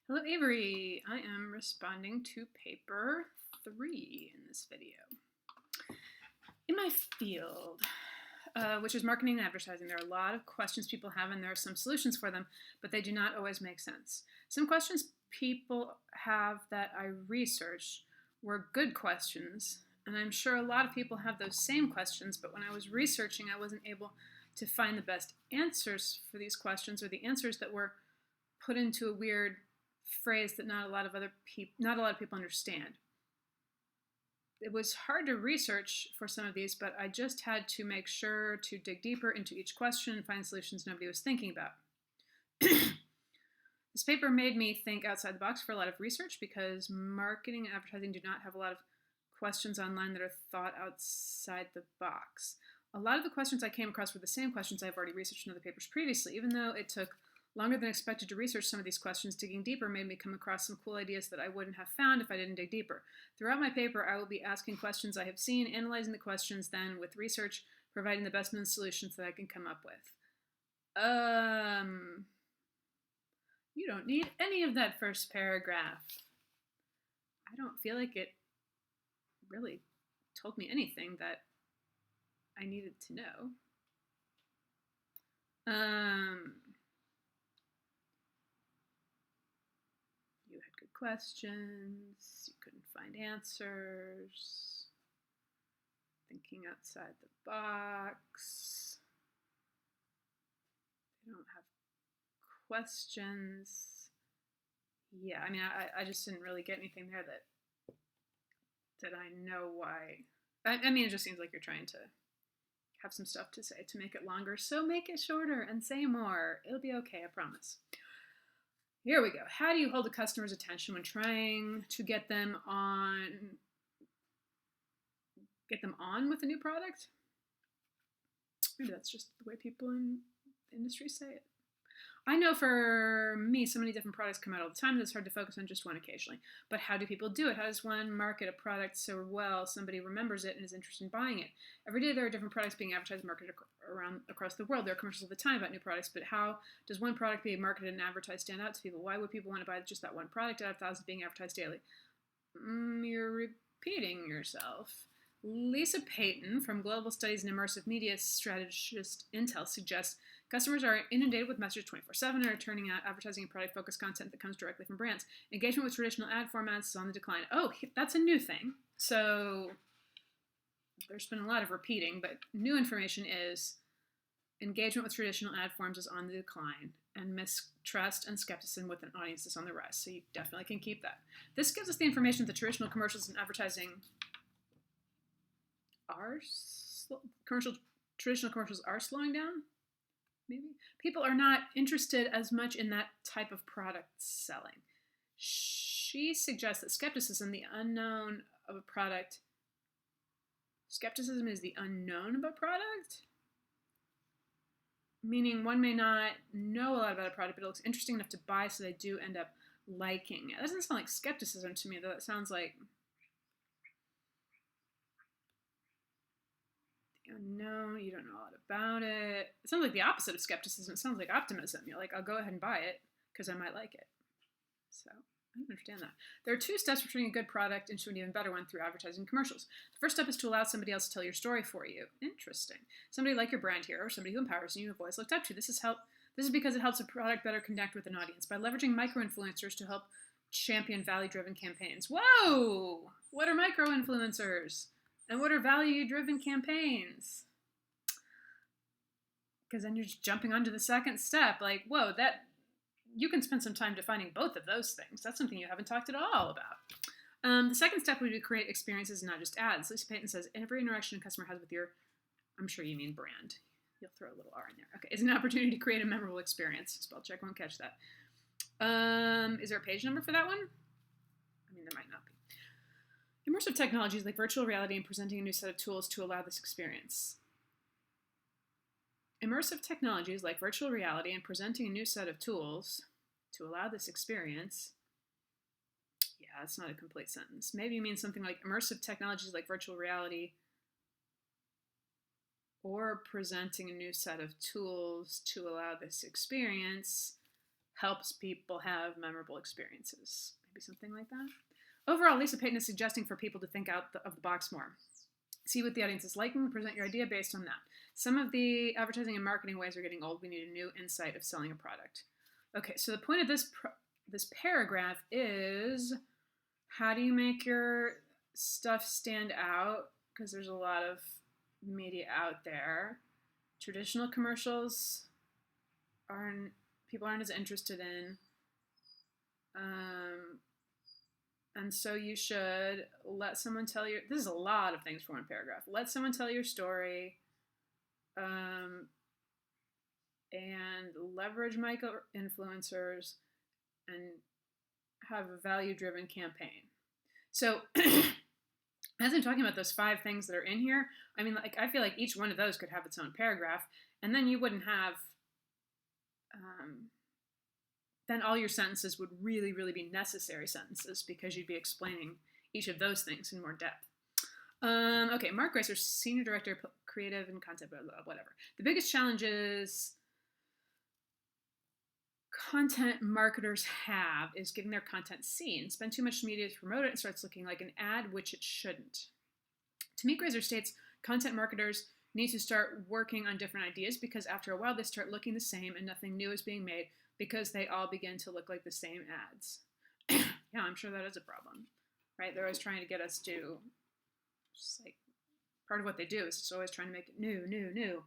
Hello, Avery. I am responding to paper 3 in this video. In my field, which is marketing and advertising, there are a lot of questions people have and there are some solutions for them, but they do not always make sense. Some questions people have that I researched were good questions, and I'm sure a lot of people have those same questions, but when I was researching, I wasn't able to find the best answers for these questions, or the answers that were put into a weird phrase that not a lot of people understand. It was hard to research for some of these, but I just had to make sure to dig deeper into each question and find solutions nobody was thinking about. This paper made me think outside the box for a lot of research because marketing and advertising do not have a lot of questions online that are thought outside the box. A lot of the questions I came across were the same questions I've already researched in other papers previously, even though it took longer than expected to research some of these questions. Digging deeper made me come across some cool ideas that I wouldn't have found if I didn't dig deeper. Throughout my paper, I will be asking questions I have seen, analyzing the questions, then with research, providing the best known solutions that I can come up with. You don't need any of that first paragraph. I don't feel like it really told me anything that I needed to know. You had good questions, you couldn't find answers, thinking outside the box, they don't have questions. Yeah, I mean, I just didn't really get anything there that I know why. I mean, it just seems like you're trying to have some stuff to say to make it longer, so make it shorter and say more. It'll be okay, I promise. Here we go. How do you hold a customer's attention when trying to get them on with a new product? Maybe that's just the way people in the industry say it. I know for me, so many different products come out all the time that it's hard to focus on just one occasionally. But how do people do it? How does one market a product so well somebody remembers it and is interested in buying it? Every day there are different products being advertised and marketed across the world. There are commercials all the time about new products, but how does one product being marketed and advertised stand out to people? Why would people want to buy just that one product out of thousands being advertised daily? You're repeating yourself. Lisa Payton from Global Studies and Immersive Media strategist Intel suggests customers are inundated with messages 24/7 and are turning out advertising and product-focused content that comes directly from brands. Engagement with traditional ad formats is on the decline. Oh, that's a new thing. So there's been a lot of repeating, but new information is engagement with traditional ad forms is on the decline, and mistrust and skepticism with an audience is on the rise. So you definitely can keep that. This gives us the information that traditional commercials and advertising traditional commercials are slowing down. Maybe people are not interested as much in that type of product selling. She suggests that skepticism, the unknown of a product, skepticism is the unknown of a product, meaning one may not know a lot about a product, but it looks interesting enough to buy, so they do end up liking it. That doesn't sound like skepticism to me, though. It sounds like unknown, you don't know a lot about it. It sounds like the opposite of skepticism. It sounds like optimism. You're like, I'll go ahead and buy it because I might like it. So I don't understand that. There are 2 steps for turning a good product into an even better one through advertising commercials. The first step is to allow somebody else to tell your story for you. Interesting. Somebody like your brand hero, or somebody who empowers you, you've always looked up to. This is because it helps a product better connect with an audience by leveraging micro-influencers to help champion value-driven campaigns. Whoa! What are micro-influencers? And what are value-driven campaigns? Because then you're just jumping onto the second step. Like, whoa, that you can spend some time defining both of those things. That's something you haven't talked at all about. The second step would be to create experiences and not just ads. Lisa Payton says, every interaction a customer has with your, I'm sure you mean brand. You'll throw a little R in there. Okay, is an opportunity to create a memorable experience. Spell check won't catch that. Is there a page number for that one? I mean, there might not be. Immersive technologies like virtual reality and presenting a new set of tools to allow this experience. Immersive technologies like virtual reality and presenting a new set of tools to allow this experience. Yeah, that's not a complete sentence. Maybe you mean something like immersive technologies like virtual reality or presenting a new set of tools to allow this experience helps people have memorable experiences. Maybe something like that. Overall, Lisa Payton is suggesting for people to think out of the box more. See what the audience is liking, present your idea based on that. Some of the advertising and marketing ways are getting old. We need a new insight of selling a product. Okay, so the point of this paragraph is, how do you make your stuff stand out? Because there's a lot of media out there. Traditional commercials people aren't as interested in. And so you should let someone tell you, this is a lot of things for one paragraph. Let someone tell your story, and leverage micro-influencers and have a value-driven campaign. So as I'm talking about those 5 things that are in here, I mean, like, I feel like each one of those could have its own paragraph, and then you wouldn't have, then all your sentences would really, really be necessary sentences because you'd be explaining each of those things in more depth. Okay, Mark Gracer, Senior Director, Creative and Content, blah, blah, whatever. The biggest challenges content marketers have is getting their content seen. Spend too much media to promote it, and starts looking like an ad, which it shouldn't. Tamik Grazer states, content marketers need to start working on different ideas because after a while they start looking the same and nothing new is being made because they all begin to look like the same ads. Yeah, I'm sure that is a problem, right? They're always trying to get us to, just like, part of what they do is just always trying to make it new.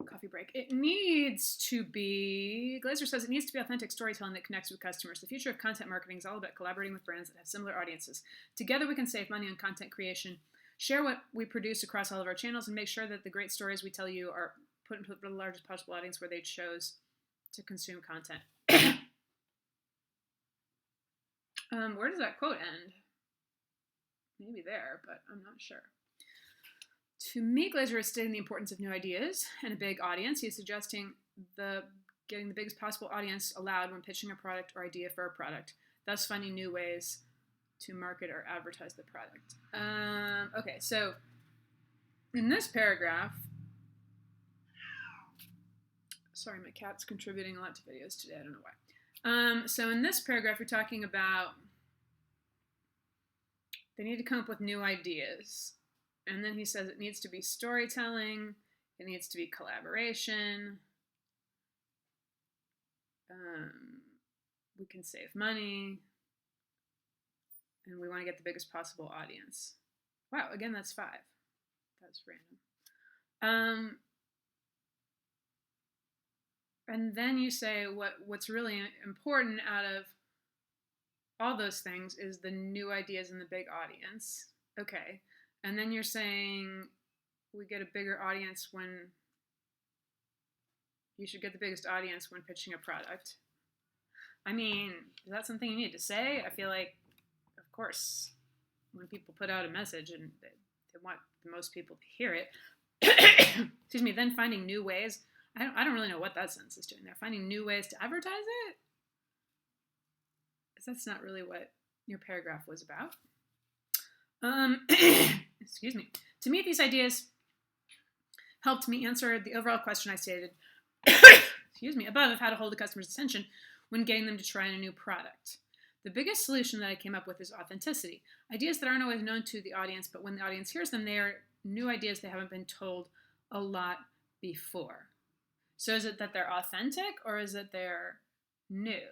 Coffee break. It needs to be, Glazer says, it needs to be authentic storytelling that connects with customers. The future of content marketing is all about collaborating with brands that have similar audiences. Together we can save money on content creation, share what we produce across all of our channels, and make sure that the great stories we tell you are put into the largest possible audience where they chose to consume content. Where does that quote end? Maybe there, but I'm not sure. To me, Glazer is stating the importance of new ideas and a big audience. He is suggesting getting the biggest possible audience allowed when pitching a product or idea for a product, thus finding new ways to market or advertise the product. Okay, so in this paragraph, sorry, my cat's contributing a lot to videos today. I don't know why. So in this paragraph, you're talking about they need to come up with new ideas. And then he says it needs to be storytelling. It needs to be collaboration. We can save money. And we want to get the biggest possible audience. Wow, again, that's 5. That's random. And then you say what's really important out of all those things is the new ideas and the big audience. Okay. And then you're saying we get a bigger audience when you should get the biggest audience when pitching a product. I mean, is that something you need to say? I feel like, of course, when people put out a message and they want the most people to hear it, excuse me, then finding new ways. I don't really know what that sentence is doing there. Finding new ways to advertise it? Because that's not really what your paragraph was about. Excuse me. To me, these ideas helped me answer the overall question I stated excuse me, above of how to hold the customer's attention when getting them to try a new product. The biggest solution that I came up with is authenticity. Ideas that aren't always known to the audience, but when the audience hears them, they are new ideas they haven't been told a lot before. So is it that they're authentic or is it they're new?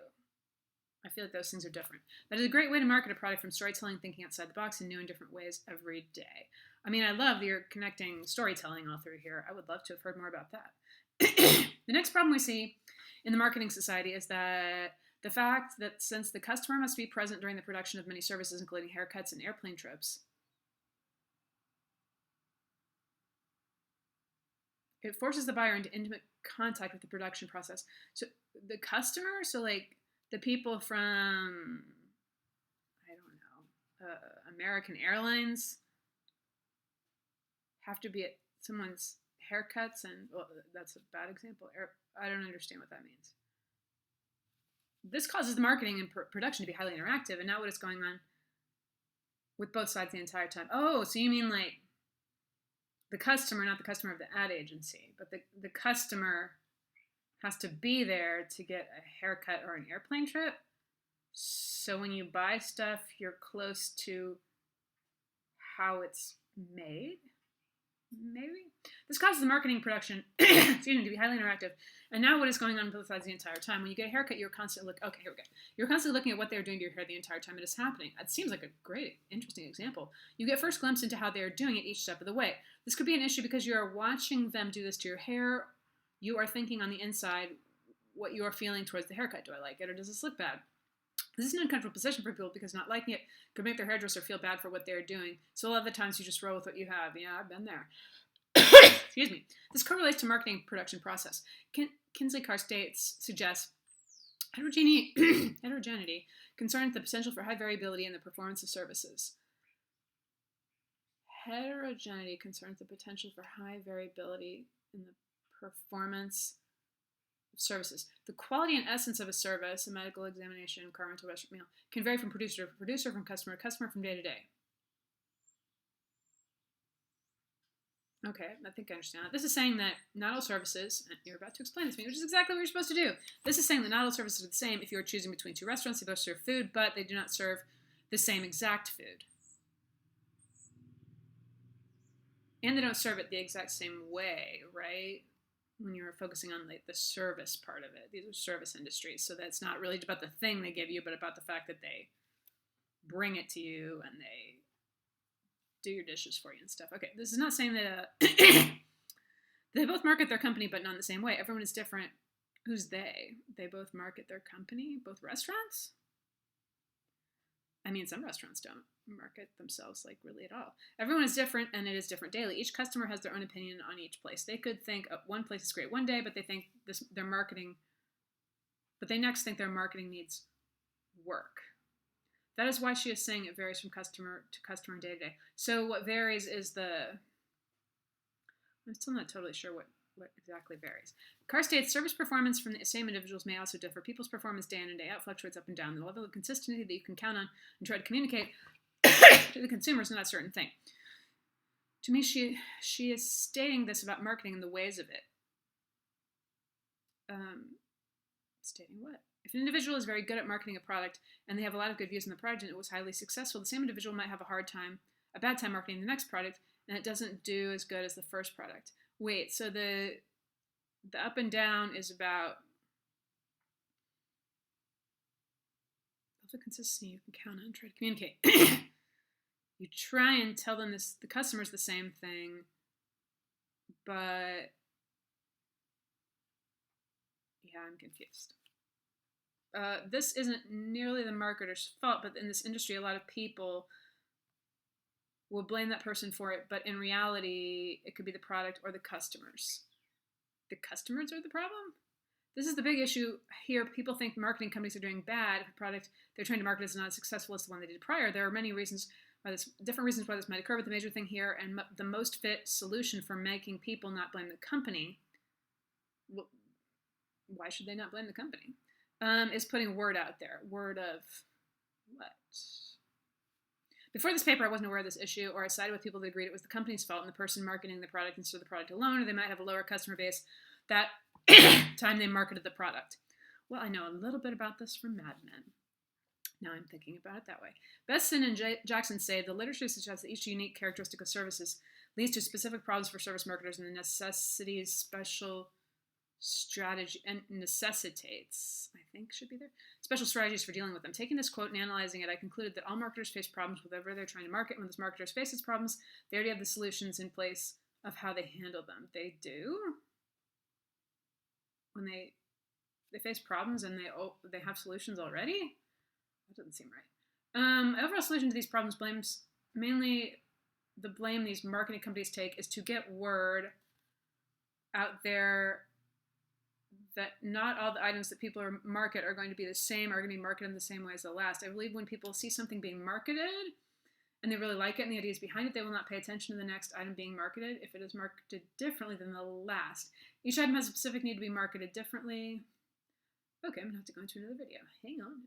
I feel like those things are different. That is a great way to market a product, from storytelling, thinking outside the box in new and different ways every day. I mean, I love that you're connecting storytelling all through here. I would love to have heard more about that. The next problem we see in the marketing society is that the fact that since the customer must be present during the production of many services, including haircuts and airplane trips, it forces the buyer into intimate contact with the production process. So the customer, so like the people from, I don't know, American Airlines have to be at someone's haircuts, and well, that's a bad example. I don't understand what that means. This causes the marketing and production to be highly interactive, and not what is going on with both sides the entire time. Oh, so you mean like the customer, not the customer of the ad agency, but the customer has to be there to get a haircut or an airplane trip. So when you buy stuff, you're close to how it's made. Maybe this causes the marketing production excuse me, to be highly interactive. And now what is going on both sides the entire time? When you get a haircut, you're constantly You're constantly looking at what they're doing to your hair the entire time it is happening. That seems like a great, interesting example. You get first glimpse into how they are doing it each step of the way. This could be an issue because you are watching them do this to your hair. You are thinking on the inside what you are feeling towards the haircut. Do I like it, or does this look bad? This is an uncomfortable position for people because not liking it could make their hairdresser feel bad for what they're doing. So a lot of the times you just roll with what you have. Yeah, I've been there. Excuse me. This correlates to marketing production process. Kinsley Carr suggests heterogeneity concerns the potential for high variability in the performance of services. Heterogeneity concerns the potential for high variability in the performance of services. The quality and essence of a service, a medical examination, car rental, restaurant meal, can vary from producer to producer, from customer to customer, from day to day. Okay, I think I understand that. This is saying that not all services, and you're about to explain this to me, which is exactly what you're supposed to do. This is saying that not all services are the same if you are choosing between two restaurants. They both serve food, but they do not serve the same exact food. And they don't serve it the exact same way, right? When you're focusing on the service part of it. These are service industries, so that's not really about the thing they give you, but about the fact that they bring it to you and they do your dishes for you and stuff. Okay, this is not saying that they both market their company, but not in the same way. Everyone is different. Who's they? They both market their company? Both restaurants? I mean, some restaurants don't market themselves like really at all. Everyone is different, and it is different daily. Each customer has their own opinion on each place. They could think one place is great one day, but they think their marketing, but they next think their marketing needs work. That is why she is saying it varies from customer to customer and day to day. So what varies is I'm still not totally sure what exactly varies. Carr states service performance from the same individuals may also differ. People's performance day in and day out fluctuates up and down. The level of consistency that you can count on and try to communicate to the consumer is not a certain thing. To me, she is stating this about marketing and the ways of it. Stating what? If an individual is very good at marketing a product and they have a lot of good views on the product and it was highly successful, the same individual might have a bad time marketing the next product and it doesn't do as good as the first product. Wait, so the up and down is about the consistency you can count on and try to communicate. You try and tell them the customer's the same thing, but yeah, I'm confused. This isn't nearly the marketer's fault, but in this industry, a lot of people will blame that person for it, but in reality, it could be the product or the customers. The customers are the problem? This is the big issue here. People think marketing companies are doing bad if a product they're trying to market is not as successful as the one they did prior. There are many reasons different reasons why this might occur, but the major thing here and the most fit solution for making people not blame the company, well, why should they not blame the company, is putting word out there. Word of what? Before this paper, I wasn't aware of this issue, or I sided with people that agreed it was the company's fault and the person marketing the product instead of the product alone, or they might have a lower customer base that time they marketed the product. Well, I know a little bit about this from Mad Men. Now I'm thinking about it that way. Besson and Jackson say the literature suggests that each unique characteristic of services leads to specific problems for service marketers and the necessities special strategy and necessitates, I think should be there, special strategies for dealing with them. Taking this quote and analyzing it, I concluded that all marketers face problems with whatever they're trying to market. When those marketers face these problems, they already have the solutions in place of how they handle them. They do? When they face problems and they have solutions already? That doesn't seem right. Overall solution to these problems blames mainly the blame these marketing companies take is to get word out there that not all the items that people market are going to be the same, are going to be marketed in the same way as the last. I believe when people see something being marketed and they really like it and the ideas behind it, they will not pay attention to the next item being marketed if it is marketed differently than the last. Each item has a specific need to be marketed differently. Okay, I'm going to have to go into another video. Hang on.